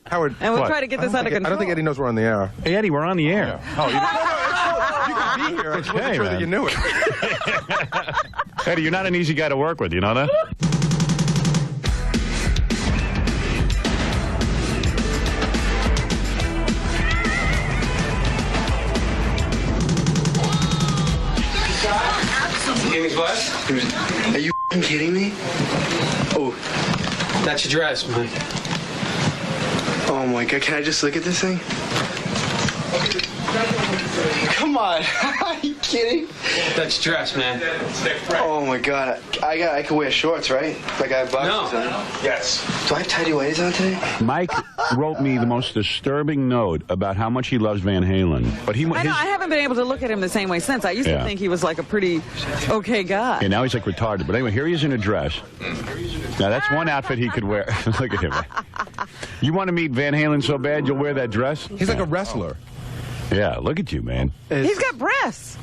Howard, and we'll try to get this under control. I don't think Eddie knows we're on the air. Hey, Eddie, we're on the air. Oh, you can be here. I just wasn't sure that you knew it. Eddie, you're not an easy guy to work with, you know that? Are you kidding me? Oh, That's your dress, man. oh my God! Can I just look at this thing? Come on! Are you kidding? That's your dress, man. Oh my God! I could wear shorts, right? Like I have boxers No. on. Yes. Do I have tidy whities on today? Mike wrote me the most disturbing note about how much he loves Van Halen. But he, I know, I haven't been able to look at him the same way since. I used to think he was like a pretty okay guy. And now he's like retarded. But anyway, here he is in a dress. Now, that's one outfit he could wear. Look at him. You want to meet Van Halen so bad you'll wear that dress? He's like a wrestler. Yeah, look at you, man. He's got breasts.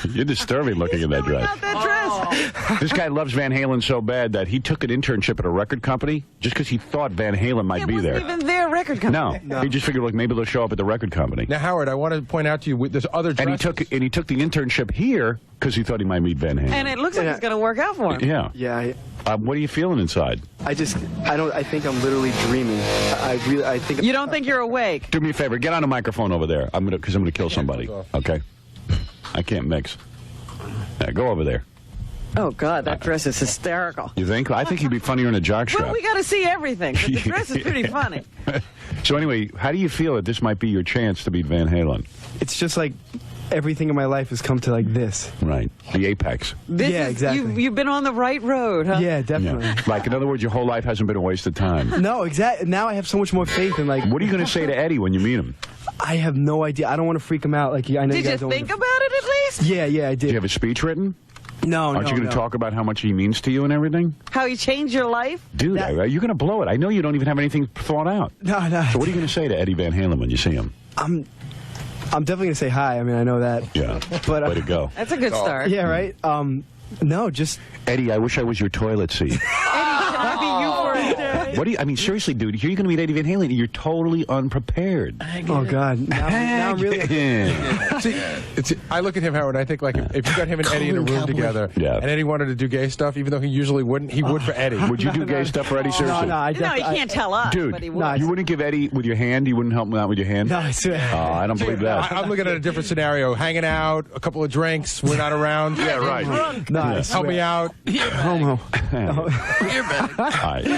You're disturbing looking at that dress. Out that dress. This guy loves Van Halen so bad that he took an internship at a record company just because he thought Van Halen might be there. It wasn't even their record company. No, he just figured, like, maybe they'll show up at the record company. Now, Howard, I want to point out to you, there's other dresses. And he took the internship here because he thought he might meet Van Halen. And it looks like it's going to work out for him. Yeah. Yeah. What are you feeling inside? I think I'm literally dreaming. I think. You don't think you're awake? Do me a favor. Get on a microphone over there. Because I'm gonna kill somebody. Okay. I can't mix. Go over there. Oh, God, that dress is hysterical. You think? I think he'd be funnier in a jockstrap. Well, we got to see everything. But the dress is pretty funny. So anyway, how do you feel that this might be your chance to beat Van Halen? It's just like everything in my life has come to like this. Right. The apex. Yeah, exactly. You've been on the right road, huh? Yeah, definitely. Yeah. Like, in other words, your whole life hasn't been a waste of time. No, exactly. Now I have so much more faith in like. What are you going to say to Eddie when you meet him? I have no idea. I don't want to freak him out. Like I know Did you guys don't think wanna... about it at least? Yeah, I did. Do you have a speech written? No, Aren't you going to talk about how much he means to you and everything? How he changed your life? Dude, you're going to blow it. I know you don't even have anything thought out. No. So what are you going to say to Eddie Van Halen when you see him? I'm definitely going to say hi. I mean, I know that. Yeah. But way to go. That's a good start. Yeah, right? No, just... Eddie, I wish I was your toilet seat. Eddie, can I be you for a day? What do you... I mean, seriously, dude, here you're going to meet Eddie Van Halen and you're totally unprepared. Oh, God. Now I'm really... See, I look at him, Howard, and I think, like, if you got him and Eddie in a room together, and Eddie wanted to do gay stuff, even though he usually wouldn't, he would for Eddie. Would you do gay stuff for Eddie, seriously? No, No, he can't tell us, Dude, but he would. you wouldn't give Eddie with your hand? You wouldn't help him out with your hand? No, I swear. I don't believe that. I'm looking at a different scenario. Hanging out, a couple of drinks, we're not around. Yeah, right. No, I Help swear. me out. Homo.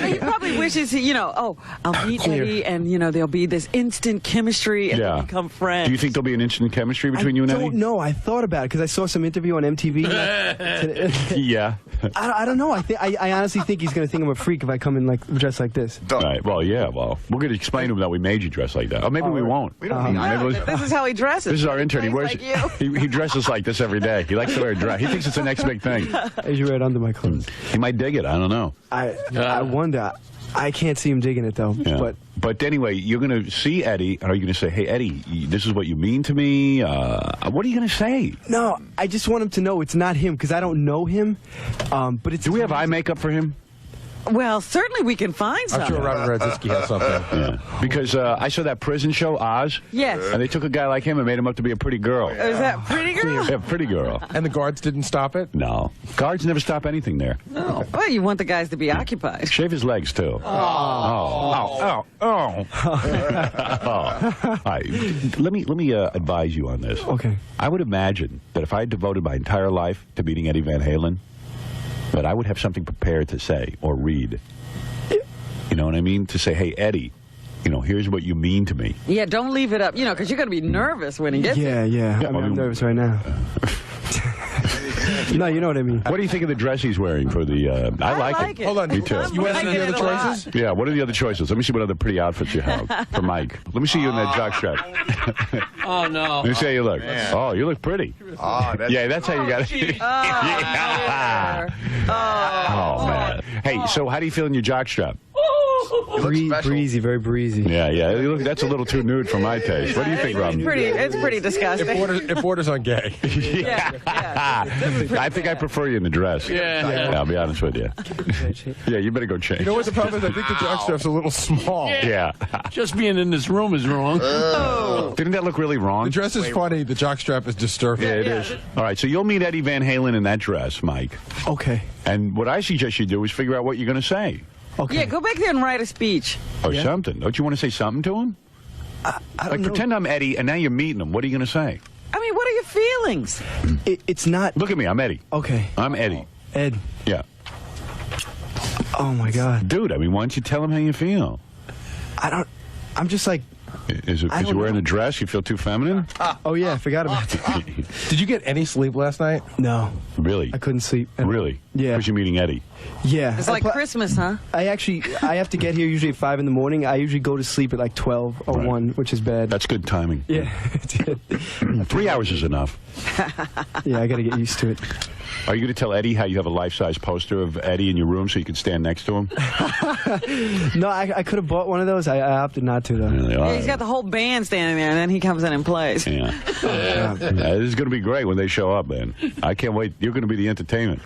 He probably wishes, I'll meet Eddie, and, there'll be this instant chemistry, and they'll become friends. Do you think there'll be an instant chemistry between you and Eddie? I don't know. I thought about it because I saw some interview on MTV. Yeah. I don't know. I honestly think he's going to think I'm a freak if I come in like dressed like this. Right. Well, yeah. Well, we're going to explain to him that we made you dress like that. Or maybe we won't. We don't This is how he dresses. This is our intern. He wears. Like you. He dresses like this every day. He likes to wear a dress. He thinks it's the next big thing. I should wear it under my clothes. He might dig it. I don't know. I wonder. I can't see him digging it though. Yeah. But anyway, you're going to see Eddie, and are you going to say, "Hey, Eddie, this is what you mean to me"? What are you going to say? No, I just want him to know it's not him because I don't know him. But it's. Do we have eye makeup for him? Well, certainly we can find some. I'm sure Robin Radzinsky has something. Yeah. Because I saw that prison show, Oz. Yes. And they took a guy like him and made him up to be a pretty girl. Is that pretty girl? Yeah, pretty girl. And the guards didn't stop it? No. Guards never stop anything there. No. Well, you want the guys to be occupied. Shave his legs, too. Oh. All right. Let me advise you on this. Okay. I would imagine that if I had devoted my entire life to meeting Eddie Van Halen, that I would have something prepared to say or read. You know what I mean? To say, hey, Eddie, here's what you mean to me. Yeah, don't leave it up, because you're going to be nervous when he gets there. Yeah. I mean, I'm nervous right now. No, you know what I mean. What do you think of the dress he's wearing for the... I like it. Hold on. Me too. You want to see the other choices? Yeah, what are the other choices? Let me see what other pretty outfits you have for Mike. Let me see you in that jockstrap. Oh, no. Let me see how you look. Man. Oh, you look pretty. Oh, that's how you got it. Oh, man. Hey, so how do you feel in your jockstrap? Breezy, very breezy. Yeah, yeah. Look, that's a little too nude for my taste. What do you think, Rob? It's pretty disgusting. It borders on gay. Yeah. I think I prefer you in the dress. Yeah. I'll be honest with you. Yeah, you better go change. You know what the problem is? I think the jockstrap's a little small. Yeah. Just being in this room is wrong. Didn't that look really wrong? The dress is funny. The jockstrap is disturbing. Yeah, it is. All right, so you'll meet Eddie Van Halen in that dress, Mike. Okay. And what I suggest you do is figure out what you're going to say. Okay. Yeah, go back there and write a speech. Or something. Don't you want to say something to him? I don't know. Pretend I'm Eddie, and now you're meeting him. What are you going to say? I mean, what are your feelings? It's not. Look at me. I'm Eddie. Okay. I'm Eddie. Ed. Yeah. Oh, my God. Dude, I mean, why don't you tell him how you feel? I'm just like. Is it because you're wearing a dress? You feel too feminine? Oh, yeah, I forgot about that. Did you get any sleep last night? No. Really? I couldn't sleep. Really? Yeah. Because you're meeting Eddie. Yeah. It's like Christmas, huh? I have to get here usually at 5 in the morning. I usually go to sleep at like 12 or 1, which is bad. That's good timing. Yeah. 3 hours is enough. Yeah, I got to get used to it. Are you going to tell Eddie how you have a life-size poster of Eddie in your room so you can stand next to him? No, I could have bought one of those. I opted not to, though. Really? Yeah, he's got the whole band standing there, and then he comes in and plays. Yeah. This is going to be great when they show up, man. I can't wait. You're going to be the entertainment.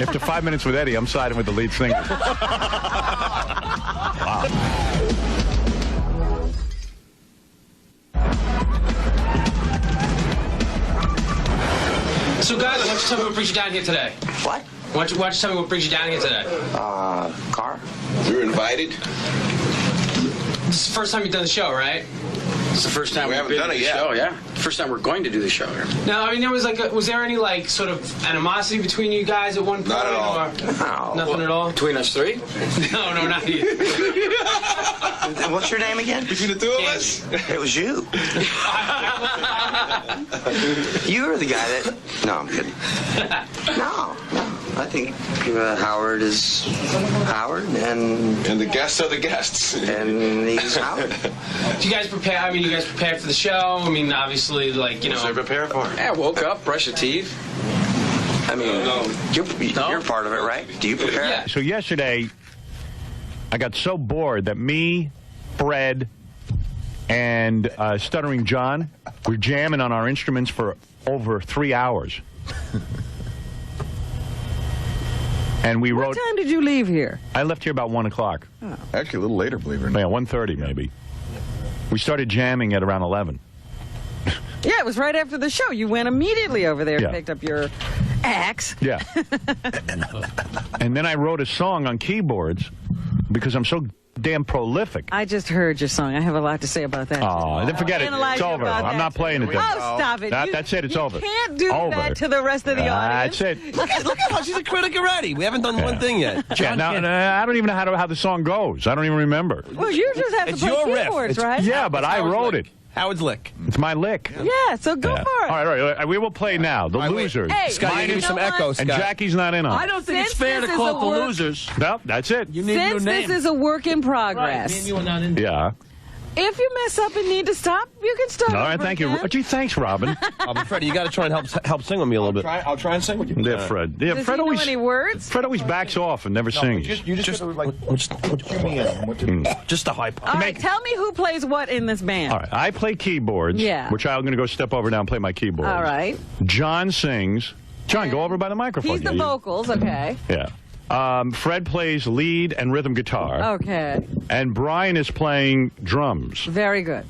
After 5 minutes with Eddie, I'm siding with the lead singer. Wow. So, guys, why don't you tell me what brings you down here today? What? Why don't you tell me what brings you down here today? Car? You're invited. This is the first time you've done the show, right? It's the first time We haven't done it yet. show, yeah. First time we're going to do the show here. Now, I mean, was there any, like, sort of animosity between you guys at one point? Not at all. Or nothing at all? Between us three? No, not you. And what's your name again? Between the two of us? It was you. You were the guy that... No, I'm kidding. No. I think Howard is Howard, and the guests are the guests. And he's Howard. Do you guys prepare? I mean, you guys prepared for the show? I mean, obviously, like, you know. What's they prepare for? Yeah, woke up, brushed your teeth. I mean, you're part of it, right? Do you prepare? Yeah. So yesterday, I got so bored that me, Fred, and Stuttering John were jamming on our instruments for over 3 hours. And we wrote... What time did you leave here? I left here about 1 o'clock. Oh. Actually, a little later, believe it or not. Yeah, 1:30 maybe. We started jamming at around 11. Yeah, it was right after the show. You went immediately over there and picked up your axe. Yeah. And then I wrote a song on keyboards because I'm so damn prolific. I just heard your song. I have a lot to say about that. Oh, then forget it. It's over. I'm not playing it then. Oh, stop it. That's it. It's over. You can't do that to the rest of the audience. That's it. Look at her. She's a critic already. We haven't done one thing yet. Yeah, I don't even know how the song goes. I don't even remember. Well, you just have to play keyboards, right? Yeah, but I wrote it. Howard's lick. It's my lick. Yeah, so go for it. All right. We will play now. The Losers. Hey, Scott, you give me some echo, Scott. And Jackie's not in on it. I don't think it's fair to call it the Losers. No, that's it. You need Since your name. this is a work in progress, Right, you are not in. Yeah. if you mess up and need to stop, you can stop. All right, thank you. Gee, thanks, Robin. But Freddie, you got to try and help sing with me a little bit. I'll try and sing with you. Yeah, Fred. Yeah, Does Fred he know always. any words? Fred always backs off and never sings. You just like, Just a high part. All right, tell me who plays what in this band. All right, I play keyboards. Yeah. Which I'm going to go step over now and play my keyboards. All right. John sings. John, go over by the microphone. He's the vocals, okay. Yeah. Fred plays lead and rhythm guitar. Okay. And Brian is playing drums. Very good.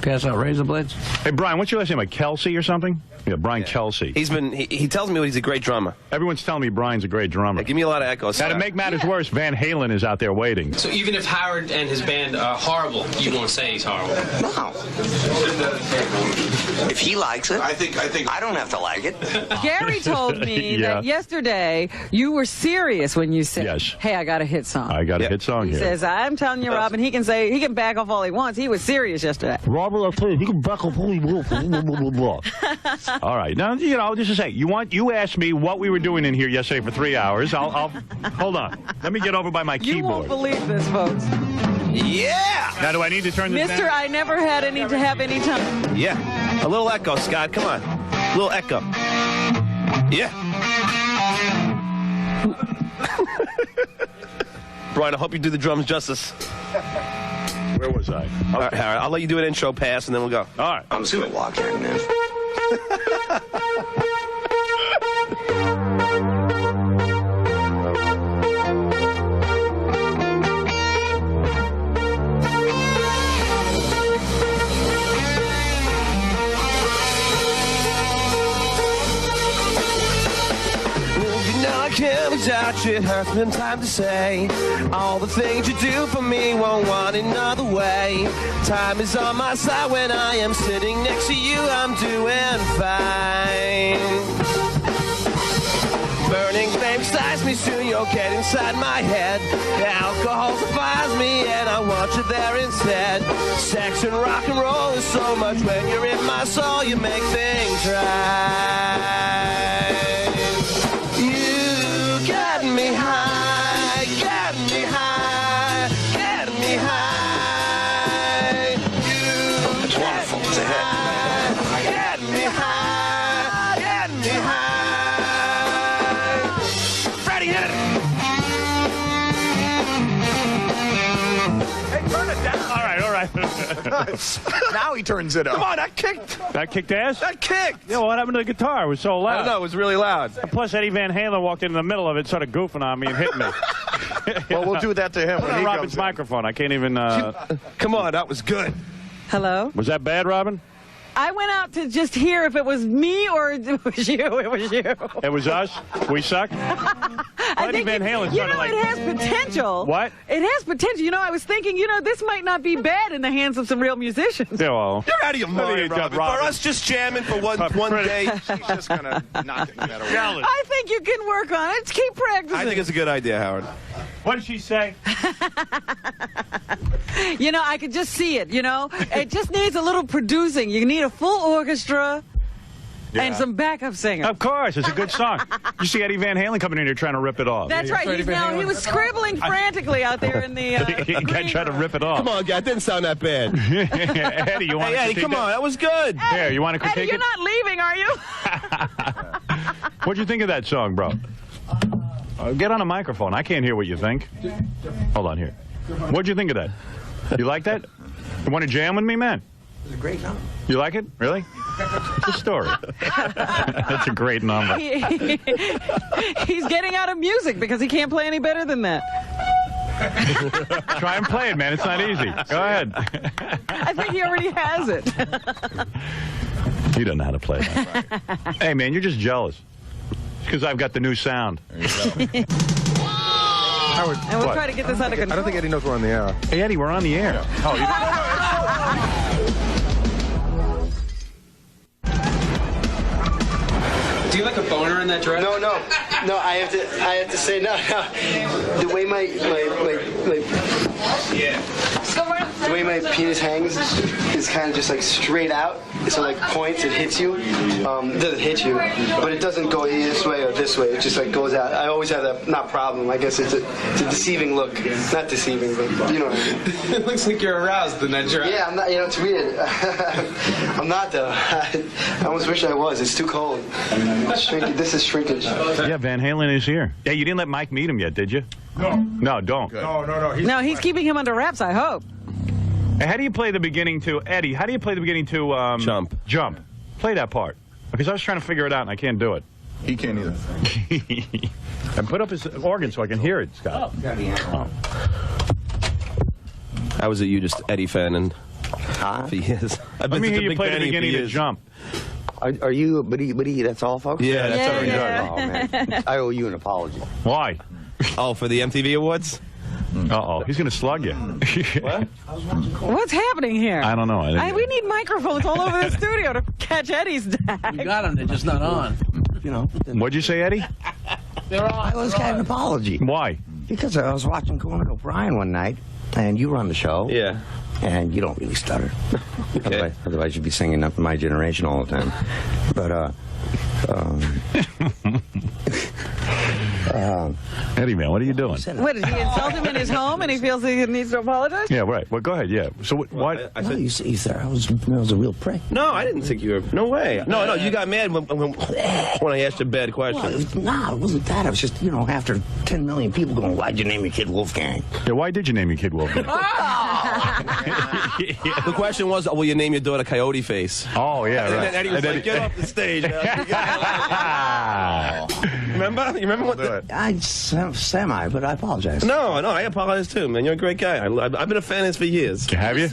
Pass out razor blades. Hey, Brian, what's your last name? Like Kelsey or something? Yeah, Brian Kelsey. He tells me he's a great drummer. Everyone's telling me Brian's a great drummer. Give me a lot of echoes. Now, to make matters worse, Van Halen is out there waiting. So even if Howard and his band are horrible, you won't say he's horrible. No. If he likes it, I think I don't have to like it. Gary told me Yeah. that yesterday you were serious when you said, Yes. hey, I got a hit song. I got a hit song He here. says, I'm telling you, Robin, he can back off all he wants. He was serious yesterday. Robert, I'll tell you, he can back up all he wants. All right. Now, just to say, you asked me what we were doing in here yesterday for 3 hours. I'll hold on. Let me get over by my You keyboard. won't believe this, folks. Yeah! Now, do I need to turn this Mister, down? I never had any to have any time. Yeah. A little echo, Scott. Come on. A little echo. Yeah. Brian, I hope you do the drums justice. Where was I? All right, I'll let you do an intro pass, and then we'll go. All right. I'm just gonna walk in, man. Can't without you, it hurts me time to say all the things you do for me won't want another way. Time is on my side when I am sitting next to you. I'm doing fine. Burning flame excites me, soon you'll get inside my head. Alcohol surprised me and I want you there instead. Sex and rock and roll is so much when you're in my soul. You make things right. You get me high, get me high, get me high. You It's wonderful. It's a hit. get me high, get me high. Freddie, hit it. Hey, turn it down. All right, all right. Now he turns it up. Come on, that kicked. That kicked ass? That kicked. Yeah, what happened to the guitar? It was so I loud. don't know. It was really loud. Plus, Eddie Van Halen walked in the middle of it, started goofing on me and hit me. Well, we'll do that to him Put when on he Robin's comes in. microphone. I can't even... Come on, that was good. Hello? Was that bad, Robin? I went out to just hear if it was me or it was you. It was you. It was us? We suck? I Eddie think Van Halen you sounded know, like... it has potential. What? It has potential. You know, I was thinking, you know, this might not be bad in the hands of some real musicians. Yeah, well... You're out of your mind, Robin. Robin. For us just jamming for one day. He's just going to knock it that away. Jealous. I think you can work on it. Keep practicing. I think it's a good idea, Howard. What did she say? You know, I could just see it, you know. It just needs a little producing. You need a full orchestra and some backup singers. Of course, it's a good song. You see Eddie Van Halen coming in here trying to rip it off. That's right. He was scribbling frantically out there in the He can't try to rip it off. Come on, guy. It didn't sound that bad. Eddie, you want Hey, to Eddie, come on. That was good. Here, you want to Eddie, critique you're it? not leaving, are you? What'd you think of that song, bro? Get on a microphone. I can't hear what you think. Hold on here. What'd you think of that? You like that? You want to jam with me, man? It's a great number. You like it? Really? It's a story. That's a great number. He's getting out of music because he can't play any better than that. Try and play it, man. It's not easy. Go ahead. I think he already has it. He doesn't know how to play that. Hey, man, you're just jealous. Because I've got the new sound. Howard, And we'll try to get this under control. I don't think Eddie knows we're on the air. Hey, Eddie, we're on the air. Oh, Do you like a boner in that dress? No. I have to say no. The way my the way my penis hangs is kind of just like straight out. So like points, it hits you. It doesn't hit you, but it doesn't go this way or this way. It just like goes out. I always have that problem. I guess it's a deceiving look. Not deceiving, but you know what I mean. It looks like you're aroused in that dress. Yeah, I'm not. You know, it's weird. I'm not though. I almost wish I was. It's too cold. This is shrinkage. yeah, Van Halen is here. Yeah, you didn't let Mike meet him yet, did you? No. No, don't. No. No, he's keeping him under wraps, I hope. Hey, how do you play the beginning to Eddie? How do you play the beginning to Jump? Jump. Play that part because I was trying to figure it out and I can't do it. He can't either. And put up his organ so I can hear it, Scott. Oh. I was a you just Eddie fan and for years. I've Let me such hear a you big play the fan of you for beginning to years. Jump. Are you, but that's all, folks? Yeah, that's all we Yeah. Oh, man. I owe you an apology. Why? Oh, for the MTV Awards? Uh-oh, he's going to slug you. What? What's happening here? I don't know. We need microphones all over the studio to catch Eddie's dag. You got them, they're just not on. You know, What'd you say, Eddie? I was kind of an apology. Why? Because I was watching Conan O'Brien one night, and you run the show. Yeah. And you don't really stutter. Okay. Otherwise you'd be singing up My Generation all the time. But, Eddie, man, what are you doing? What, did he insult him in his home and he feels he needs to apologize? Yeah, right. Well, go ahead. Yeah. So what? I thought you said I was a real prick. No, I didn't think you were. No way. No, you got mad when I asked a bad question. Well, it wasn't that. It was just, after 10 million people going, why'd you name your kid Wolfgang? Yeah, why did you name your kid Wolfgang? The question was, will you name your daughter Coyote Face? Oh, yeah, And right. then Eddie was like, get off the stage. Remember? You remember what Semi, but I apologize. No, I apologize too, man. You're a great guy. I've been a fan of his for years. Have you?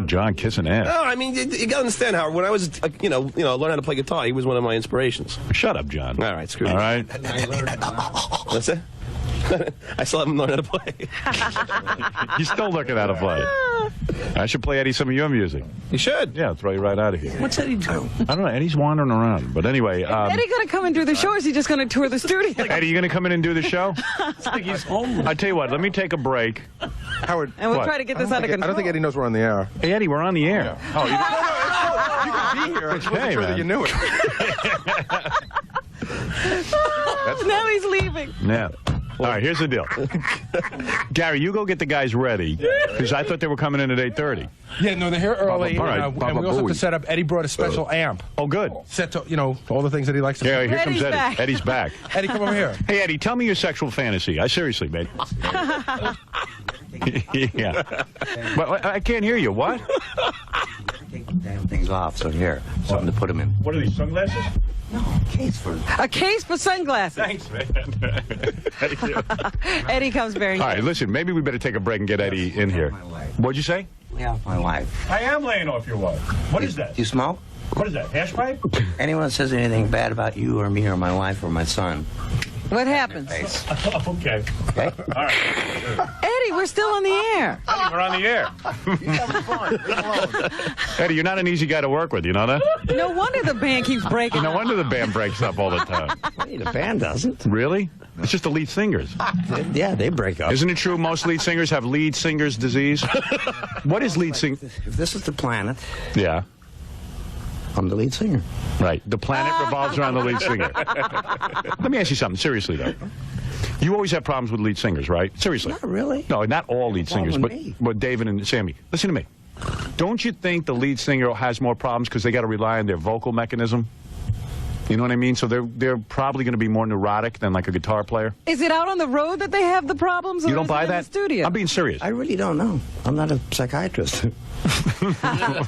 John kissing ass. No, I mean, you gotta understand, Howard. When I was, learning how to play guitar, he was one of my inspirations. Shut up, John. All right, screw All you. right. What's that? I still haven't learned how to play. You're still looking how to play. I should play Eddie some of your music. You should. Yeah, I'll throw you right out of here. What's Eddie do? I don't know. Eddie's wandering around. But anyway. Eddie going to come and do the show, or is he just going to tour the studio? Eddie, you going to come in and do the show? It's like he's home. I tell you what, let me take a break. Howard, And we'll What? try to get this under control. I don't think Eddie knows we're on the air. Hey, Eddie, we're on the air. Oh, you can be here. I just wasn't Hey, sure man. that you knew it. Now he's leaving. Yeah. All right, here's the deal. Gary, you go get the guys ready, because I thought they were coming in at 8:30. Yeah, no, they're here early. All right. And we also have to set up. Eddie brought a special amp. Oh, good. Set to, all the things that he likes to Yeah, play. here comes Eddie's Eddie. back. Eddie's back. Eddie, come over here. Hey, Eddie, tell me your sexual fantasy. Seriously, man. Yeah. But I can't hear you. What? Take the damn things off, so here, something to put them in. What are these, sunglasses? No, case for A case for sunglasses. Thanks, man. Eddie comes bearing. All right, listen, maybe we better take a break and get Eddie in here. What'd you say? lay off my wife. I am laying off your wife. What is that? Do you smoke? What is that, hash pipe? Anyone that says anything bad about you or me or my wife or my son. What happens? Okay. Okay? All right. Eddie, we're still on the air. Eddie, we're on the air. Eddie, you're not an easy guy to work with, you know that? No wonder the band keeps breaking No up. wonder the band breaks up all the time. Hey, the band doesn't. Really? It's just the lead singers. Yeah, they break up. Isn't it true most lead singers have lead singer's disease? What is lead sing? If this is the planet, Yeah. I'm the lead singer. Right. The planet revolves around the lead singer. Let me ask you something, seriously, though. You always have problems with lead singers, right? Seriously. Not really. No, not all lead singers, Problem with me. but David and Sammy. Listen to me. Don't you think the lead singer has more problems because they got to rely on their vocal mechanism? You know what I mean? So they're probably going to be more neurotic than like a guitar player. Is it out on the road that they have the problems? Or You don't is it buy in that? The studio? I'm being serious. I really don't know. I'm not a psychiatrist.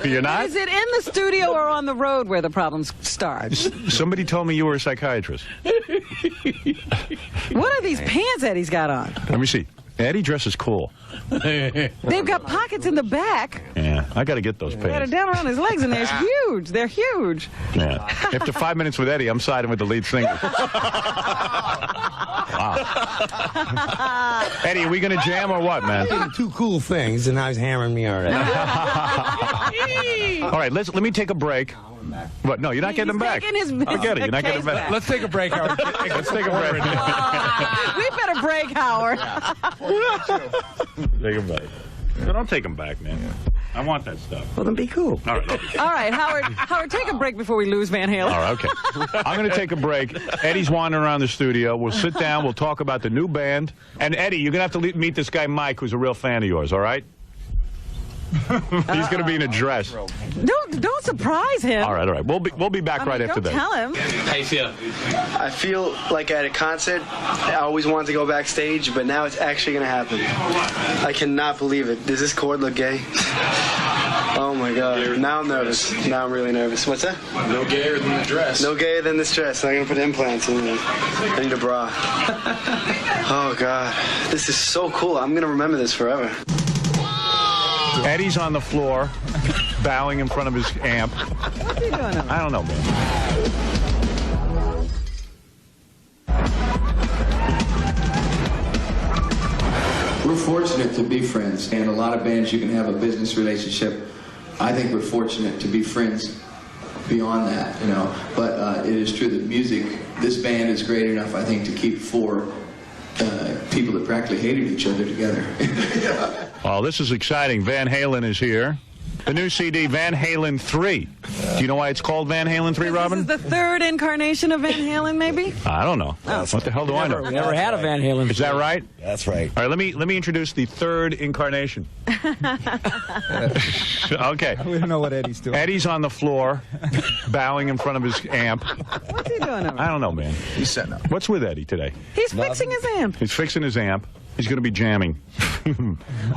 You're not? Is it in the studio or on the road where the problems start? Somebody told me you were a psychiatrist. What are these pants Eddie's got on? Let me see. Eddie dresses cool. They've got pockets in the back. Yeah, I got to get those Got it pants. down around his legs, and they're huge. They're huge. Yeah. After 5 minutes with Eddie, I'm siding with the lead singer. Wow. Eddie, are we going to jam or what, man? Two cool things, and now he's hammering me already. All right, let me take a break. What? No, you're not getting them back. Taking his Forget it. You're not getting them back. Let's take a break, Howard. Let's take a break. We better break, Howard. Take them back. No, don't take them back, man. I want that stuff. Well, then be cool. All right. Okay. All right, Howard. Howard, take a break before we lose Van Halen. All right, okay. I'm going to take a break. Eddie's wandering around the studio. We'll sit down. We'll talk about the new band. And Eddie, you're going to have to meet this guy, Mike, who's a real fan of yours, all right? He's going to be in a dress. Don't surprise him. All right. We'll be back right after don't that. tell him. How you feel? I feel like at a concert, I always wanted to go backstage, but now it's actually going to happen. I cannot believe it. Does this cord look gay? Oh my God. Now I'm nervous. Now I'm really nervous. What's that? No gayer than the dress. No gayer than this dress. I'm going to put implants in it. I need a bra. Oh God. This is so cool. I'm going to remember this forever. Eddie's on the floor, bowing in front of his amp. What's he doing? I don't know, man. We're fortunate to be friends, and a lot of bands you can have a business relationship. I think we're fortunate to be friends beyond that, you know. But it is true that music, this band is great enough, I think, to keep four people that practically hated each other together. Well, this is exciting. Van Halen is here. The new CD, Van Halen 3. Do you know why it's called Van Halen 3, Robin? This is the third incarnation of Van Halen, maybe? I don't know. Oh. What the hell do I know? We never had a Van Halen. Is that right? That's right. All right, let me introduce the third incarnation. Okay. We don't know what Eddie's doing. Eddie's on the floor, bowing in front of his amp. What's he doing over? I don't know, man. He's setting up. What's with Eddie today? He's fixing his amp. He's fixing his amp. He's going to be jamming.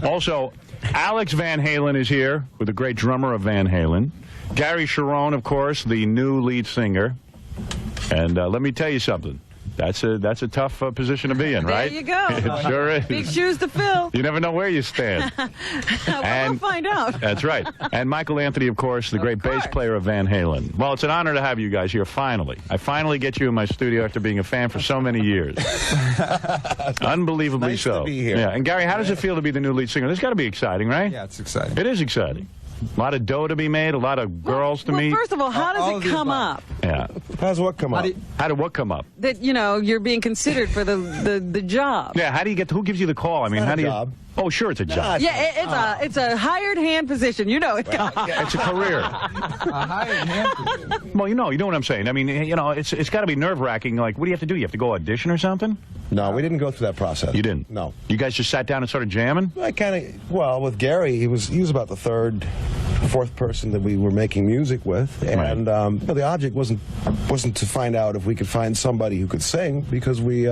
Also, Alex Van Halen is here with the great drummer of Van Halen. Gary Sharon, of course, the new lead singer. And let me tell you something. That's a tough position to be in, right? There you go. It sure is. Big shoes to fill. You never know where you stand. Well, we'll find out. That's right. And Michael Anthony, of course, the great bass player of Van Halen. Well, it's an honor to have you guys here, finally. I finally get you in my studio after being a fan for so many years. Unbelievably Nice so. to be here. Yeah. And Gary, how does it feel to be the new lead singer? This got to be exciting, right? Yeah, it's exciting. It is exciting. A lot of dough to be made, a lot of girls to meet. First of all, how All does of it the come above. up Yeah. How's what come up? How did what come up? that, you're being considered for the job? Yeah, how do you get, who gives you the call? I mean, how do you? job. Oh, sure, it's a job. Yeah, it's a hired hand position. You know it. It's a career. A hired hand. Well, you know what I'm saying. I mean, it's got to be nerve-wracking. Like, what do you have to do? You have to go audition or something? No, we didn't go through that process. You didn't? No. You guys just sat down and started jamming? I kind of, well, with Gary, he was about the fourth person that we were making music with, and the object wasn't to find out if we could find somebody who could sing, because we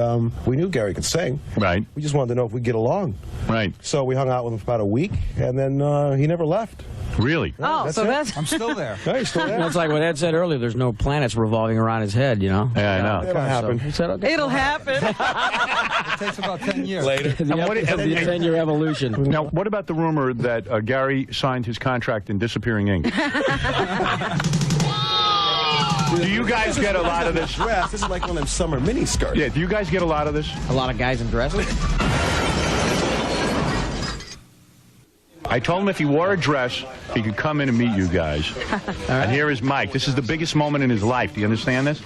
knew Gary could sing. Right. We just wanted to know if we'd get along. Right. So we hung out with him for about a week, and then he never left. Really? Oh, so that's... I'm still there. No, he's still there. That's like what Ed said earlier. There's no planets revolving around his head, you know? Yeah, I know. It'll happen. He said, okay. It'll happen. It takes about 10 years. Later. The 10-year evolution. Now, what about the rumor that Gary signed his contract in disappearing ink? Do you guys get a lot of this? Dress. This is like one of them summer mini skirts. Yeah, do you guys get a lot of this? A lot of guys in dresses. I told him if he wore a dress, he could come in and meet you guys. And here is Mike. This is the biggest moment in his life. Do you understand this?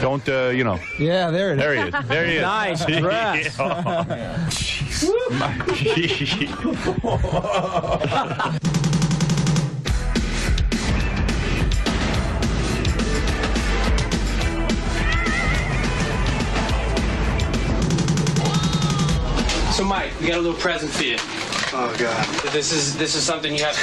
Don't, Yeah, there it is. There he is. There he is. Nice dress. So, Mike, we got a little present for you. Oh God. This is something you have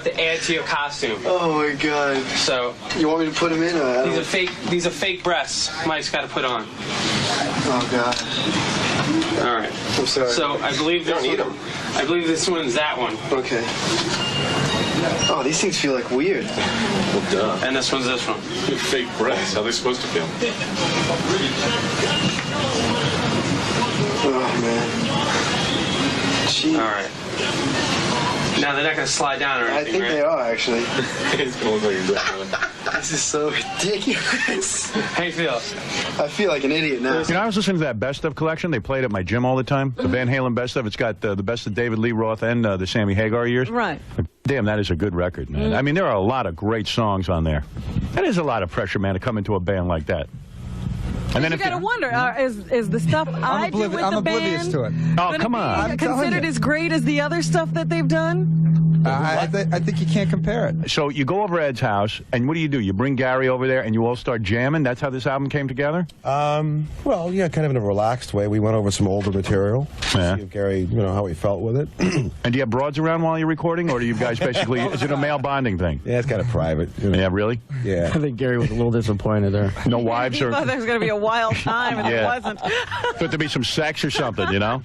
to add to your costume. Oh my God. So You want me to put him in? Or these are fake breasts Mike's got to put on. Oh God. All right. I'm sorry. So I believe this one's that one. Okay. Oh, these things feel like weird. Well, duh. And this one's this one. Fake breasts. How are they supposed to feel? Oh man. Jeez. All right. Now they're not going to slide down or I anything, think right? they are actually. It's going to look like This is so ridiculous. How you feel? I feel like an idiot now. I was listening to that Best Of collection. They played at my gym all the time. The Van Halen Best Of. It's got the best of David Lee Roth and the Sammy Hagar years. Right. Damn, that is a good record, man. I mean, there are a lot of great songs on there. That is a lot of pressure, man, to come into a band like that. And then You gotta wonder, is the stuff I do with the I'm oblivious band to it. Oh, gonna come be on. I'm telling considered you. as great as the other stuff that they've done? I think you can't compare it. So you go over Ed's house, and what do? You bring Gary over there, and you all start jamming? That's how this album came together? Well, yeah, kind of in a relaxed way. We went over some older material. Yeah. See if Gary, how he felt with it. And do you have broads around while you're recording, or do you guys basically, is it a male bonding thing? Yeah, it's kind of private. Yeah, really? Yeah. I think Gary was a little disappointed there. No wives He or... thought there was gonna be a wild time, and Yeah. it wasn't. Thought there's be some sex or something, you know?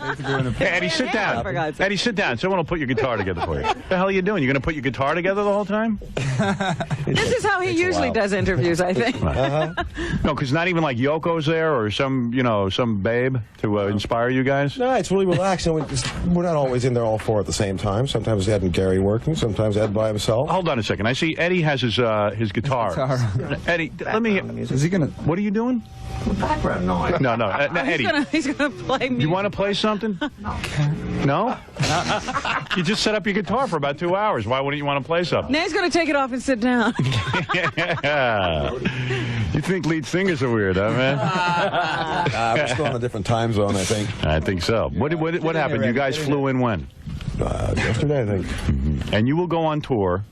Hey, Eddie, sit down. for God's sake. Eddie, sit down. Someone will put your guitar together for you. What the hell are you doing? You're going to put your guitar together the whole time? This is how he usually does interviews, I think. No, because not even like Yoko's there or some babe to inspire you guys? No, it's really relaxed. And we're not always in there all four at the same time. Sometimes Ed and Gary working. Sometimes Ed by himself. Hold on a second. I see Eddie has his guitar. Eddie, let me... Is he gonna... What are you doing? Background noise. No, Eddie. He's gonna play music. You want to play something? No? You just set up your guitar for about 2 hours. Why wouldn't you want to play something? Now he's gonna take it off and sit down. You think lead singers are weird, huh, man? We're still on a different time zone, I think. I think so. What happened? You guys flew in when? Yesterday, I think. And you will go on tour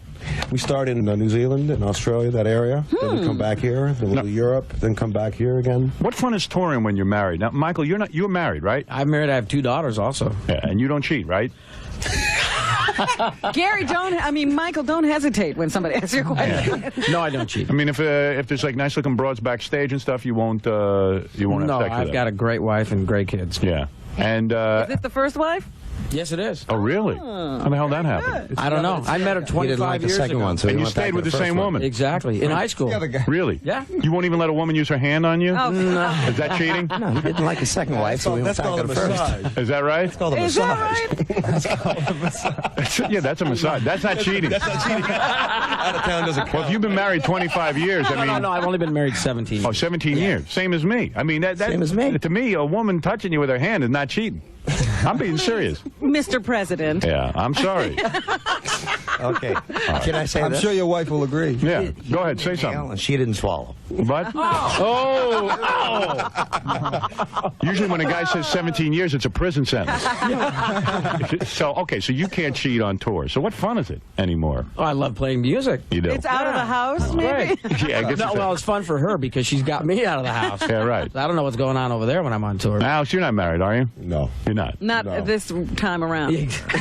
We start in New Zealand and Australia, that area. Then we come back here. Then we'll do Europe. Then come back here again. What fun is touring when you're married? Now, Michael, you're married, right? I'm married. I have 2 daughters also. Yeah, and you don't cheat, right? Gary, Michael, don't hesitate when somebody asks your question. Yeah. No, I don't cheat. I mean, if there's like nice looking broads backstage and stuff, you won't have sex with them. I've got a great wife and great kids. Yeah. And is this the first wife? Yes, it is. Oh, really? How the hell did that happen? I don't know. I met her 25 years ago. And you stayed with the same woman? Exactly. In high school. Really? Yeah. You won't even let a woman use her hand on you? Oh, no. Is that cheating? No, he didn't like the second wife, so we went back to the first. Is that right? It's called a Is massage. that right? Yeah, that's a massage. That's not cheating. That's not cheating. Out of town doesn't count. Well, if you've been married 25 years, I mean... No, I've only been married 17 years. Oh, 17 years. Same as me. I mean, Same as me. To me, a woman touching you with her hand is not cheating. I'm being serious. Mr. President. Yeah, I'm sorry. Okay. Can I say I'm this? sure your wife will agree. Yeah, go ahead, say something. She didn't swallow. What? Oh! Usually when a guy says 17 years, it's a prison sentence. So you can't cheat on tour. So what fun is it anymore? Oh, I love playing music. You do? It's out of the house, maybe? Yeah, I guess Well, it's fun for her because she's got me out of the house. Yeah, right. I don't know what's going on over there when I'm on tour. Alex, you're not married, are you? No. You're not? Not this time around.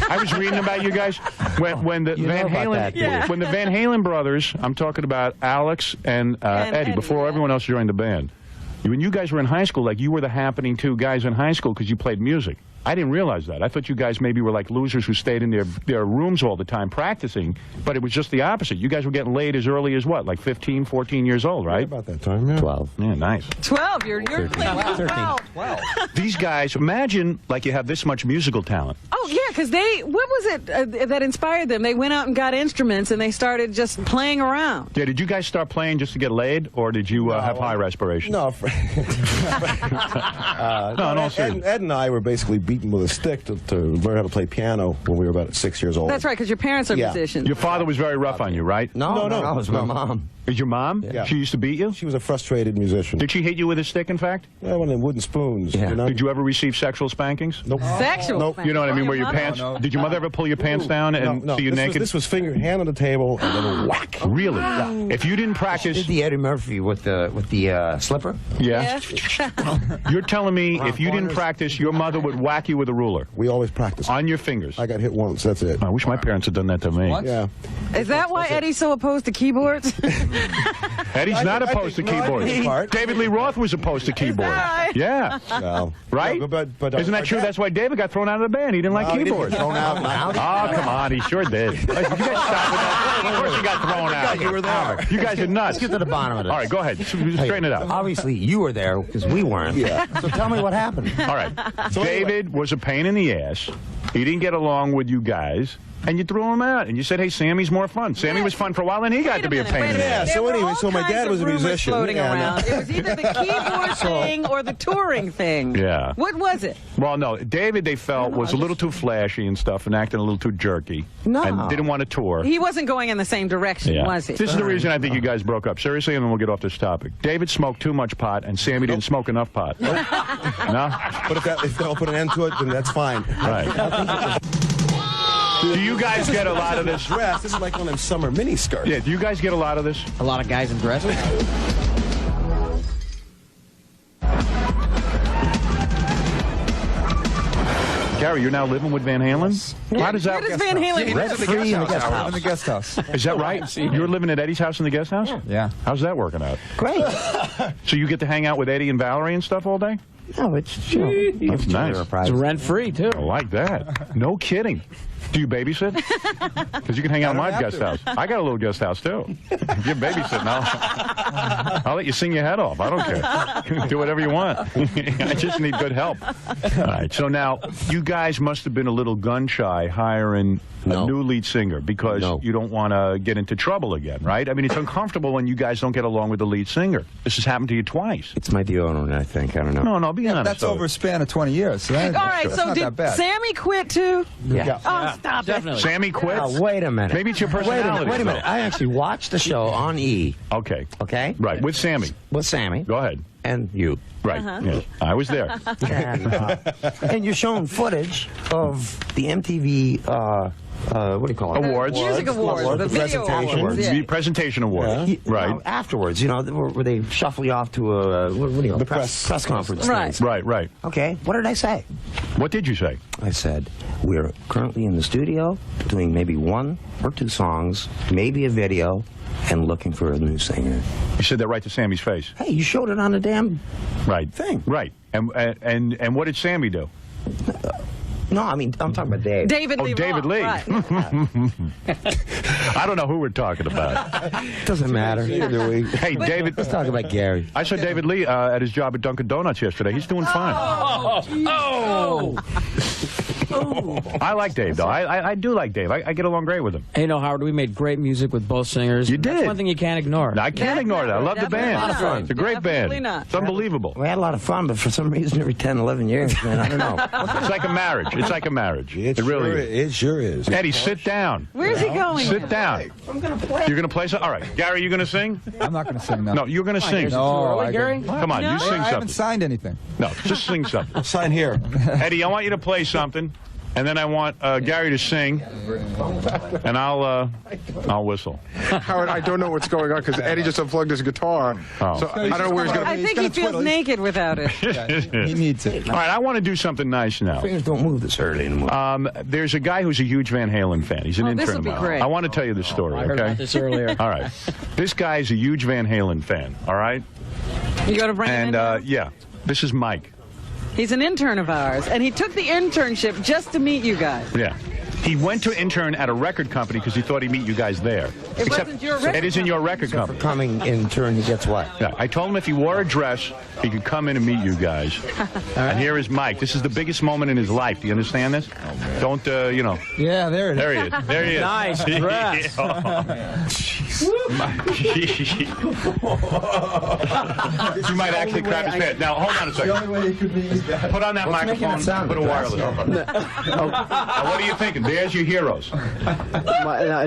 I was reading about you guys when the Van Halen brothers. I'm talking about Alex and Eddie before everyone else joined the band. When you guys were in high school, like you were the happening 2 guys in high school because you played music. I didn't realize that. I thought you guys maybe were like losers who stayed in their rooms all the time practicing, but it was just the opposite. You guys were getting laid as early as what, like 15, 14 years old, right? About that time, yeah. 12. Yeah, nice. 12. You're playing 12. Wow. These guys, imagine like you have this much musical talent. Oh, yeah, because what was it that inspired them? They went out and got instruments and they started just playing around. Yeah, did you guys start playing just to get laid, or did you have high respiration? No. No, Ed and I were basically beaten with a stick to learn how to play piano when we were about 6 years old. That's right, because your parents are musicians. Your father was very rough on you, right? No, it was my mom. Is your mom? Yeah. She used to beat you? She was a frustrated musician. Did she hit you with a stick, in fact? Yeah, one of them wooden spoons. Yeah. You know? Did you ever receive sexual spankings? Nope. Sexual? Nope. You know what I mean, where your mother? pants... Did your mother ever pull your pants down and see you naked? This was hand on the table and then whack. Really? Yeah. If you didn't practice... Did the Eddie Murphy with the slipper? Yeah. You're telling me if you didn't practice, your mother would whack you with a ruler? We always practiced. On your fingers? I got hit once, that's it. I wish my parents had done that to me. What? Yeah. Is that why Eddie's so opposed to keyboards? Eddie's not opposed to keyboards. David Lee Roth was opposed to keyboards. Right? Yeah. Well, right? But isn't that true? That's why David got thrown out of the band. He didn't like keyboards. He didn't get thrown out. Oh, come on. He sure did. You guys stop with that. Of course he got thrown out. You were there. You guys are nuts. Let's get to the bottom of this. All right, go ahead. Straighten it out. Obviously, you were there because we weren't. Yeah. So tell me what happened. All right. David was a pain in the ass. He didn't get along with you guys. And you threw him out, and you said, "Hey, Sammy's more fun." Sammy was fun for a while, and he got to be a pain in the ass. Yeah. So anyway, so my dad was a musician. Floating around. It was either the keyboard thing or the touring thing. Yeah. What was it? Well, no, David they felt was a little too flashy and stuff, and acting a little too jerky, and didn't want to tour. He wasn't going in the same direction, was he? This is the reason I think you guys broke up. Seriously, and then we'll get off this topic. David smoked too much pot, and Sammy didn't smoke enough pot. No. But if they'll put an end to it, then that's fine. Right. Do you guys get a lot of this? Dress. This is like one of them summer mini skirts. Yeah, do you guys get a lot of this? A lot of guys in dresses? Gary, you're now living with Van Halen? How does that... Where does Van Halen Rent-free in the guest house. In the guest house. Is that right? You're living at Eddie's house in the guest house? Yeah. How's that working out? Great. So you get to hang out with Eddie and Valerie and stuff all day? No, it's That's nice. It's rent-free, too. I like that. No kidding. Do you babysit? Because you can hang out in my guest house. I got a little guest house, too. If you're babysitting, I'll let you sing your head off. I don't care. Do whatever you want. I just need good help. All right. So now, you guys must have been a little gun-shy hiring a new lead singer because you don't want to get into trouble again, right? I mean, it's uncomfortable when you guys don't get along with the lead singer. This has happened to you twice. It's my deodorant, I think. I don't know. No, be honest. That's over a span of 20 years. So all right, so did Sammy quit, too? Yeah. Oh, stop Definitely. Sammy quits? Now, wait a minute. Maybe it's your personality. Wait a minute. I actually watched the show on E. Okay. Okay? Right, with Sammy. With Sammy. Go ahead. And you. Right. Yeah. I was there. And you're showing footage of the MTV what do you call it? Awards. Music awards. The video awards. Yeah. Presentation awards. Right. No, afterwards, where they shuffle you off to a the press conference. Right. things. Right. Okay, what did I say? What did you say? I said, we're currently in the studio doing maybe 1 or 2 songs, maybe a video, and looking for a new singer. You said that right to Sammy's face. Hey, you showed it on the damn thing. Right. And what did Sammy do? No, I mean, I'm talking about Dave. David Lee. David Lee. Right. I don't know who we're talking about. Doesn't matter. Hey, David. Let's talk about Gary. I saw David Lee at his job at Dunkin' Donuts yesterday. He's doing fine. I like Dave, though. I do like Dave. I get along great with him. Hey, no, Howard, we made great music with both singers. You did. That's one thing you can't ignore. No, I can't ignore that. I love the band. A lot of fun. It's a great band. Not. It's unbelievable. We had a lot of fun, but for some reason, every 10, 11 years, man, I don't know. It's like a marriage. It's like a marriage. It really is. It sure is. Eddie, sit down. Where's he going? Sit down. I'm going to play. You're going to play something? All right. Gary, you going to sing? I'm not going to sing, no. No, you're going to sing. No, Gary? Come on, you sing I haven't something. signed anything. No, just sing something. Sign here. Eddie, I want you to play something, and then I want Gary to sing, and I'll whistle. Howard, I don't know what's going on because Eddie just unplugged his guitar. Oh. So I don't know where he's going to I think he feels naked without it. He needs it. All right, I want to do something nice now. Fingers don't move this early in the morning. There's a guy who's a huge Van Halen fan. He's an intern this'll of be mine. great. I want to tell you this story, I heard okay? about this earlier. All right. This guy is a huge Van Halen fan, all right? You got to bring him in? And, yeah, this is Mike. He's an intern of ours, and he took the internship just to meet you guys. Yeah. He went to intern at a record company because he thought he'd meet you guys there. It wasn't your record It isn't your record For company. coming in turn, he gets what? Yeah, I told him if he wore a dress, he could come in and meet you guys. And here is Mike. This is the biggest moment in his life. Do you understand this? Don't, you know. Yeah, there it is. There he is. There he is. Nice dress. You might actually crap his pants. Now, hold on a second. The only way he could be is that. Put on that microphone. Put a wireless on. Now, what are you thinking? There's your heroes.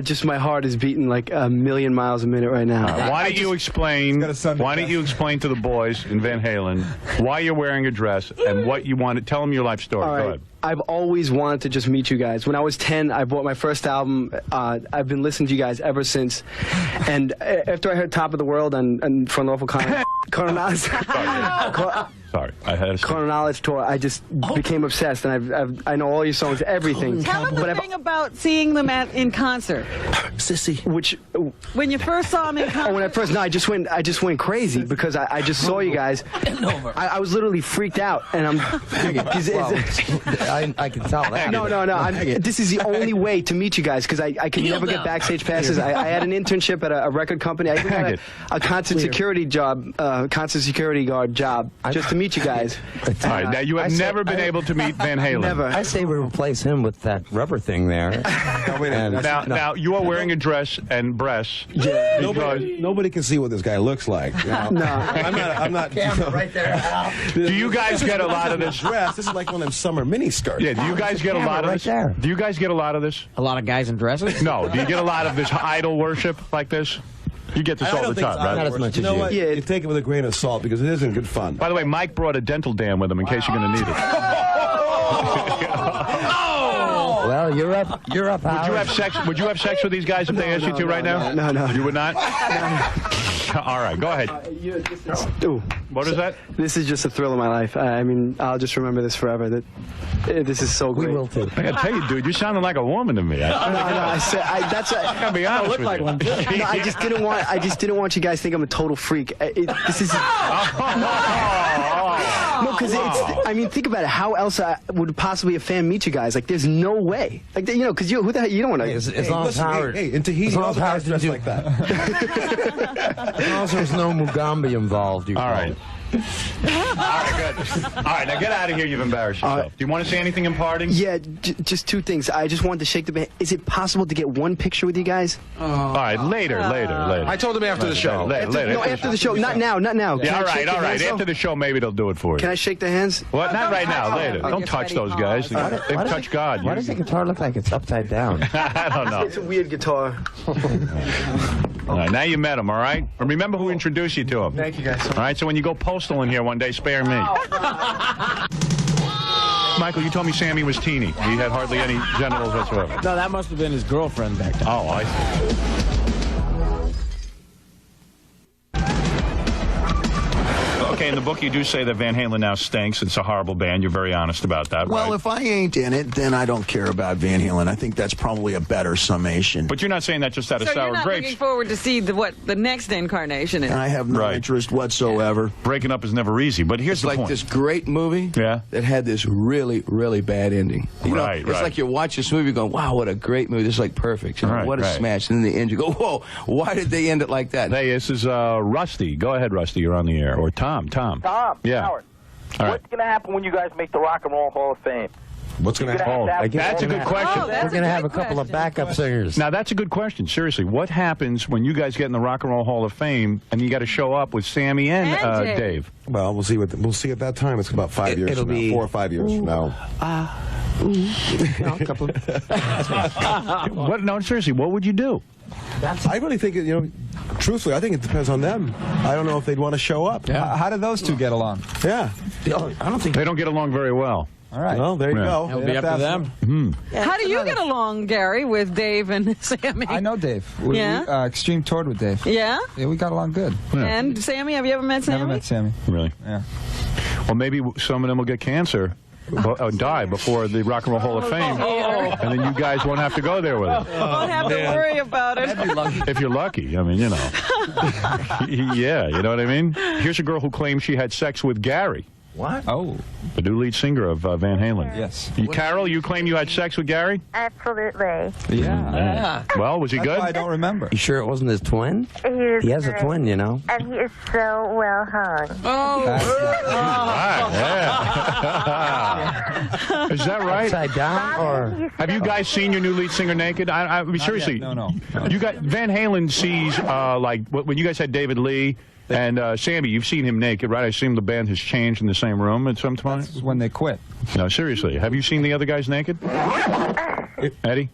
Just my heart is beating like a million miles a minute right now. Why don't you explain? Why don't you explain to the boys in Van Halen why you're wearing a dress and what you want to tell them your life story? All right. Go ahead. I've always wanted to just meet you guys. When I was 10, I bought my first album. I've been listening to you guys ever since. And after I heard Top of the World and From the Awful Coronales I had a Coronales tour, I just became obsessed, and I know all your songs, everything. Tell him the thing about seeing them in concert. Sissy. Which when you first saw him in concert. Oh, when I first I just went crazy because I just saw you guys. I was literally freaked out, and I'm. I can tell that. No. This is the only way to meet you guys because I could never get backstage passes. I had an internship at a record company. I even had a concert security guard job just to meet you guys. All right, now you have never been able to meet Van Halen. Never. I say we replace him with that rubber thing there. Now you are wearing a dress and breasts. Yeah. Nobody can see what this guy looks like. No. I'm not. Camera right there. Do you guys get a lot of this? Dress. This is like one of them summer mini skirts. Yeah. Do you guys get a lot of this? there. Do you guys get a lot of this? A lot of guys in dresses? No. Do you get a lot of this idol worship like this? You get this I all don't the think time, it's right? Not as much you as know you. what? Yeah. You take it with a grain of salt because it isn't good fun. By the way, Mike brought a dental dam with him in case you're going to need it. Well, you're up. You're up. Would you have sex? Would you have sex with these guys if they asked you to right now? No. You would not. All right, go ahead. What is that? This is just a thrill of my life. I mean, I'll just remember this forever. This is so great. We will too. I gotta tell you, dude, you sounding like a woman to me. No, I said that's. I gotta be honest with you. No, I just didn't want you guys to think I'm a total freak. This is. No, because it's. I mean, think about it. How else would possibly a fan meet you guys? Like, there's no way. Like, because who the hell you don't want to. As long as Howard. Hey, in Tahiti, all the guys dress like that. As long as there's no Mugambi involved. All right. All right, good. All right, now get out of here. You've embarrassed yourself. Do you want to say anything in parting? Yeah, just two things. I just wanted to shake the band. Is it possible to get one picture with you guys? All right, later. I told him after the show. Later. No, after the show. Not now. Yeah, all Can I shake right. their hands, After though? the show, maybe they'll do it for you. Can I shake their hands? What? Not right now. Later. Don't touch those guys. They've touched God. Why does the guitar look like it's upside down? I don't know. It's a weird guitar. All right, now you met him, all right? And remember who introduced you to him. Thank you guys. All right, so when you go postal in here one day, spare me. Michael, you told me Sammy was teeny. He had hardly any genitals whatsoever. No, that must have been his girlfriend back then. Oh, I see. Okay, in the book you do say that Van Halen now stinks. It's a horrible band. You're very honest about that, Well, right? if I ain't in it, then I don't care about Van Halen. I think that's probably a better summation. But you're not saying that just out of So sour you're not grapes. looking forward to see what the next incarnation is. I have no interest whatsoever. Breaking up is never easy, but here's It's the like point. this great movie that had this really, really bad ending. You know, Right, it's right. like you watch this movie going, wow, what a great movie. This is like perfect. You know, Right, what a right. smash. And in the end you go, whoa, why did they end it like that? Hey, this is Rusty. Go ahead, Rusty. You're on the air. Or Tom. Tom, Yeah. Howard, All right. what's going to happen when you guys make the Rock and Roll Hall of Fame? What's going to happen? happen? That's a good question. We're going to have a couple of backup singers. Now, that's a good question. Seriously, what happens when you guys get in the Rock and Roll Hall of Fame and you got to show up with Sammy and And Dave? Well, we'll see at that time. It's about 5 years it'll from now. be- 4 or 5 years from now. A couple of... What? No, seriously, what would you do? I really think, truthfully, I think it depends on them. I don't know if they'd want to show up. How do those two get along? Yeah. I don't think They don't get along very well. All right. Well, there you Yeah. go. It'll be up to them. How do you get along, Gary, with Dave and Sammy? I know Dave. Yeah? Extreme toured with Dave. Yeah? Yeah, we got along good. And Sammy, have you ever met Sammy? Never met Sammy. Really? Yeah. Well, maybe some of them will get cancer. Die before the Rock and Roll Hall of Fame, Oh. and then you guys won't have to go there with it. Won't have to worry about it. If you're lucky. I mean, yeah, you know what I mean? Here's a girl who claims she had sex with Gary. What? Oh. The new lead singer of Van Halen. Yes. Carol, you claim you had sex with Gary? Absolutely. Yeah. Well, was he That's good? why I don't remember. You sure it wasn't his twin? He He has a twin, you know. And he is so well hung. Oh. Right, yeah. Is that right? Upside down, or Have you guys seen your new lead singer naked? I mean, seriously. No. You got Van Halen sees like when you guys had David Lee and Sammy. You've seen him naked, right? I assume the band has changed in the same room at some point. That's when they quit. No, seriously. Have you seen the other guys naked? Eddie?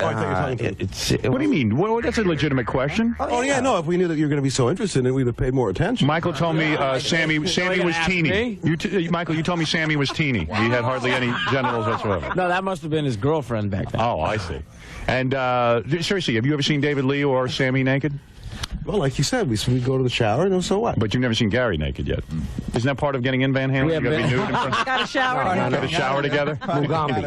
I thought you were talking to What do you mean? Well, that's a legitimate question. Oh, yeah, no, if we knew that you were going to be so interested in it, we'd have paid more attention. Michael told me Sammy was teeny. Michael, you told me Sammy was teeny. He had hardly any genitals whatsoever. No, that must have been his girlfriend back then. Oh, I see. And seriously, have you ever seen David Lee or Sammy naked? Well, like you said, we go to the shower, so what? But you've never seen Gary naked yet. Isn't that part of getting in Van Halen? We You got to be have nude in front. Got a shower. Got a shower together.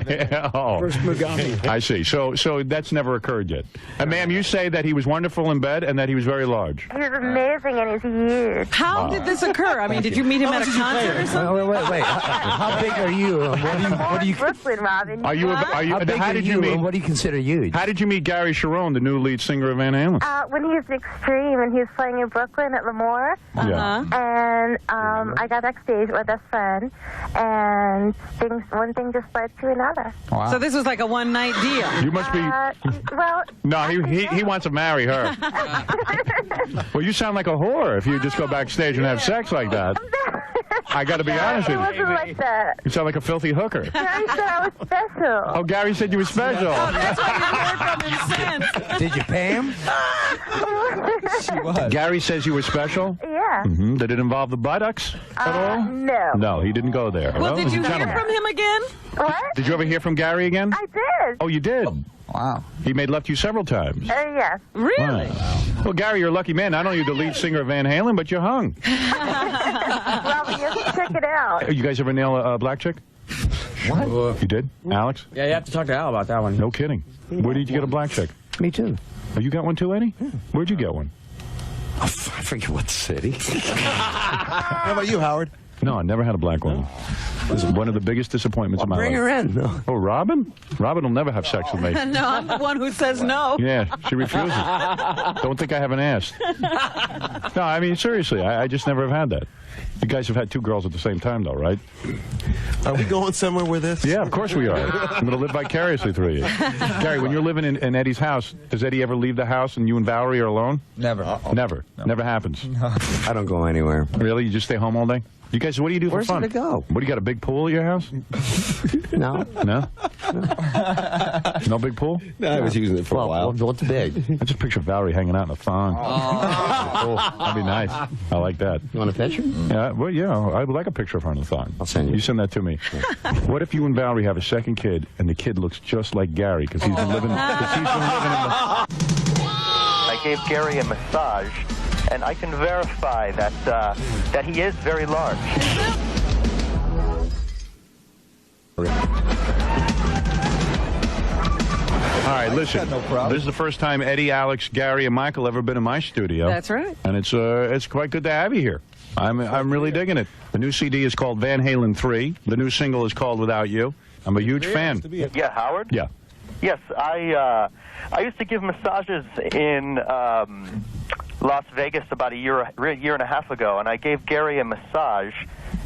Yeah, oh. First Mugambi. I see. So that's never occurred yet. And ma'am, you say that he was wonderful in bed and that he was very large. He was amazing and he's huge. How did this occur? I mean, did you meet him at a concert or something? Wait. How big are you? What do you? Brooklyn, Robin. Are you? How big How are did you? you meet? And what do you consider huge? How did you meet Gary Sharon, the new lead singer of Van Halen? When he was extreme and he was playing in Brooklyn at Lemoore. Yeah. And I got backstage with my best friend, and one thing just led to another. Wow. So this was like a one-night deal. You must be. Well, No, he wants to marry her. Well, you sound like a whore if you just go backstage and have sex like that. I got to be honest it with wasn't you. like that. You sound like a filthy hooker. Gary said I was special. Oh, Gary said you were special. That's why you heard from him since. Did you pay him? She was. Gary says you were special? Yeah. Mm-hmm. Did it involve the buttocks at all? No. No, he didn't go there. Well, did he's a you hear gentleman. from him again? What? Did you ever hear from Gary again? I did. Oh, you did? Wow. He made love to you several times. Yes. Really? Wow. Well, Gary, you're a lucky man. Not only are you the lead singer of Van Halen, but you're hung. Well, you have to check it out. You guys ever nail a black chick? What? You did? Alex? Yeah, you have to talk to Al about that one. No kidding. Where did you get a black chick? Me too. Oh, you got one too, Eddie? Where'd you get one? I forget what city. How about you, Howard? No, I never had a black woman. This is one of the biggest disappointments of my Bring life. her in. No. Oh, Robin? Robin will never have sex with me. No, I'm the one who says no. Yeah, she refuses. Don't think I haven't asked. No, I mean, seriously, I just never have had that. You guys have had two girls at the same time, though, right? Are we going somewhere with this? Yeah, of course we are. I'm going to live vicariously through you. Gary, when you're living in Eddie's house, does Eddie ever leave the house and you and Valerie are alone? Never. Never. Never happens. I don't go anywhere. Really? You just stay home all day? You guys, what do you do Where's for fun? it to go? What, do you got a big pool at your house? No. No? No big pool? No, I was using it for a while. What's big? I just picture Valerie hanging out in a thong. Oh. That'd be nice. I like that. You want a picture? Yeah, well, yeah, I would like a picture of her in a thong. I'll send you. You send that to me. What if you and Valerie have a second kid, and the kid looks just like Gary, because he's been living in the... I gave Gary a massage, and I can verify that that he is very large. All right, listen. This is the first time Eddie, Alex, Gary, and Michael ever been in my studio. That's right. And it's quite good to have you here. I'm really digging it. The new CD is called Van Halen 3. The new single is called Without You. I'm a huge fan. Yeah, Howard? Yeah. Yes, I used to give massages in Las Vegas about a year and a half ago, and I gave Gary a massage,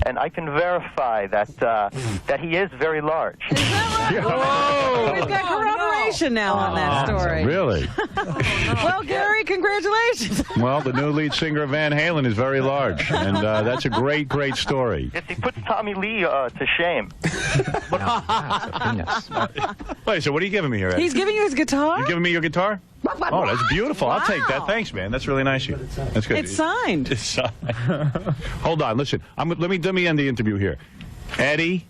and I can verify that that he is very large. Is that right? Whoa! We've got corroboration now on that story. Really? Well, Gary, congratulations. Well, the new lead singer of Van Halen is very large, and that's a great, great story. Yes, he puts Tommy Lee to shame. Wait, so what are you giving me here, Eddie? He's giving you his guitar? You giving me your guitar? Oh, that's beautiful. Wow. I'll take that. Thanks, man. That's really nice of you. That's good. It's signed. It's signed. Hold on. Listen. Let me end the interview here. Eddie,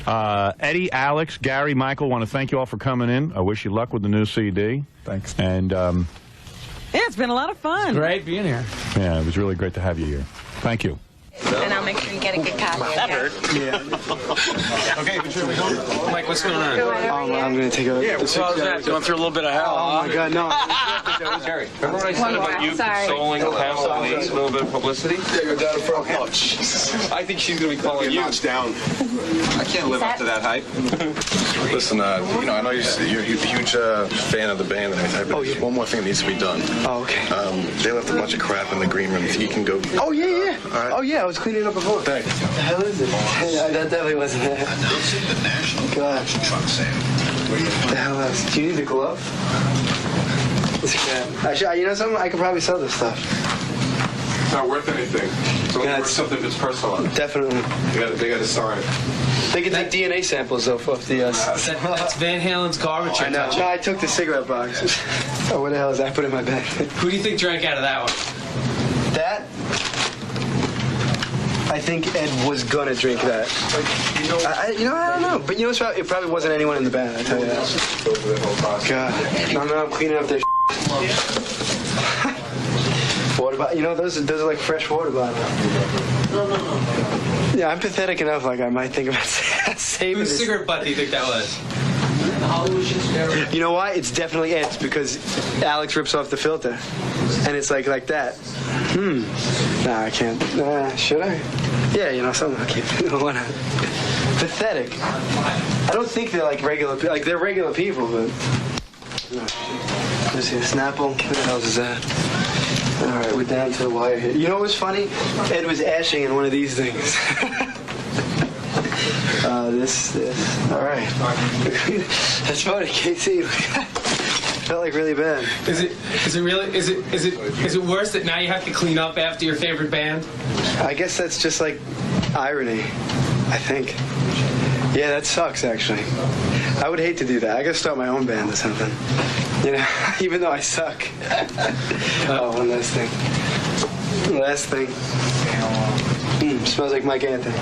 Alex, Gary, Michael, want to thank you all for coming in. I wish you luck with the new CD. Thanks. And yeah, it's been a lot of fun. It's great being here. Yeah, it was really great to have you here. Thank you. And I'll make sure you get a good copy. That hurt. Yeah. Okay, Mike, what's going on? I'm going to take a... Yeah, what's that? Going through a little bit of hell. Oh, my God, no. Jerry, remember what I said about you consoling Pamela who needs a little bit of publicity? Yeah, you're down in front. Oh, Jesus. I think she's going to be calling you. Down. I can't live up to that hype. Listen, I know you're a huge fan of the band and everything, but there's one more thing that needs to be done. Oh, okay. They left a bunch of crap in the green room. You can go... Oh, yeah. All right. Oh, yeah, I was cleaning up before. Thanks. What the hell is it? Yeah, that definitely wasn't it. God. What the hell else? Do you need the glove? You know something? I could probably sell this stuff. It's not worth anything. It's only worth something if it's personal. Definitely. They got to sign. They can take DNA samples, though, off the... That's Van Halen's garbage. I know. No, I took the cigarette box. Oh, what the hell is that I put in my bag? Who do you think drank out of that one? That? I think Ed was gonna drink that. I don't know. But it probably wasn't anyone in the band, I tell you that. God. No, I'm cleaning up their water bottle. Those are like fresh water bottles. Yeah, I'm pathetic enough, like I might think about saving Whose this. cigarette butt do you think that was? You know why? It's definitely Ed's, because Alex rips off the filter. And it's like that. Nah, I can't. Should I? Yeah, something. Okay. Why not? Pathetic. I don't think they're like regular people. Like, they're regular people, but... No. Let's see, Snapple. What the hell is that? All right, we're down to the wire here. You know what was funny? Ed was ashing in one of these things. This. All right. That's funny, KC. Felt like really bad. Is it worse that now you have to clean up after your favorite band? I guess that's just like irony, I think. Yeah, that sucks, actually. I would hate to do that. I gotta start my own band or something. Even though I suck. One last thing. Smells like Mike Anthony.